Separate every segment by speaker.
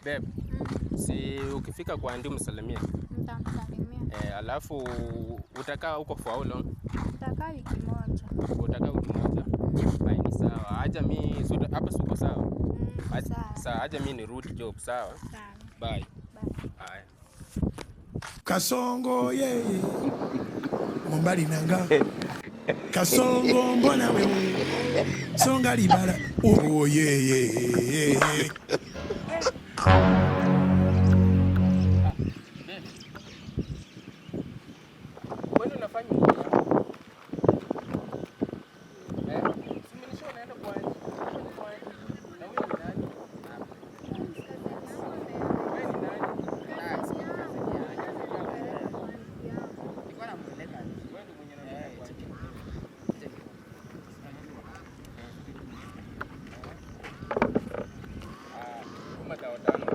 Speaker 1: Babe, si ukifika kwa Andi msalimia.
Speaker 2: Nitamsalimia.
Speaker 1: Alafu utakaa huko for how long?
Speaker 2: Utakaa wiki moja.
Speaker 1: Utakaa wiki moja. Ni sawa. Acha mimi hapa siko sawa. Sawa, acha mimi nirudi job, sawa?
Speaker 2: Sawa.
Speaker 1: Bye.
Speaker 2: Bye.
Speaker 1: Haya.
Speaker 3: Kasongo yeye. Mombali nanga. Kasongo mbona wewe. Songa libala. Oh yeye.
Speaker 1: Wewe unafanya nini? Simenisho naenda kwa na wewe ni nani? Wewe ni nani? Nilikuwa nampeleka. Wewe ndio mwenye naenda kwa kama tawatano.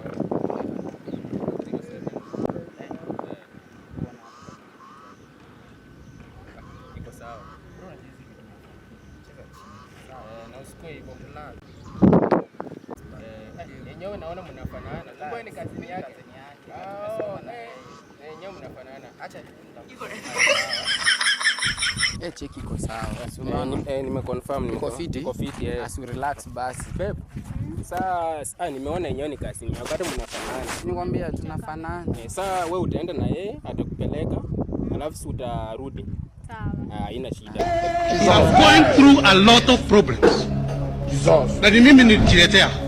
Speaker 1: Iko sawa. Na usikue hivyo mlalo. Yenyewe naona mnafanana. Kumbe ni kazini yake. Yenyewe mnafanana. Acha
Speaker 4: Cheki iko sawa.
Speaker 1: Nimeconfirm
Speaker 4: Niko fit.
Speaker 1: As
Speaker 4: we relax basi.
Speaker 1: babe. Sasa nimeona yenyewe ni kazini. Wakati mnafanana.
Speaker 4: Nikwambia tunafanana.
Speaker 1: Sasa wewe utaenda na yeye atakupeleka. Alafu si utarudi.
Speaker 2: Sawa.
Speaker 1: Haina shida.
Speaker 5: I'm going through a lot of problems. Na ni mimi nilijiletea.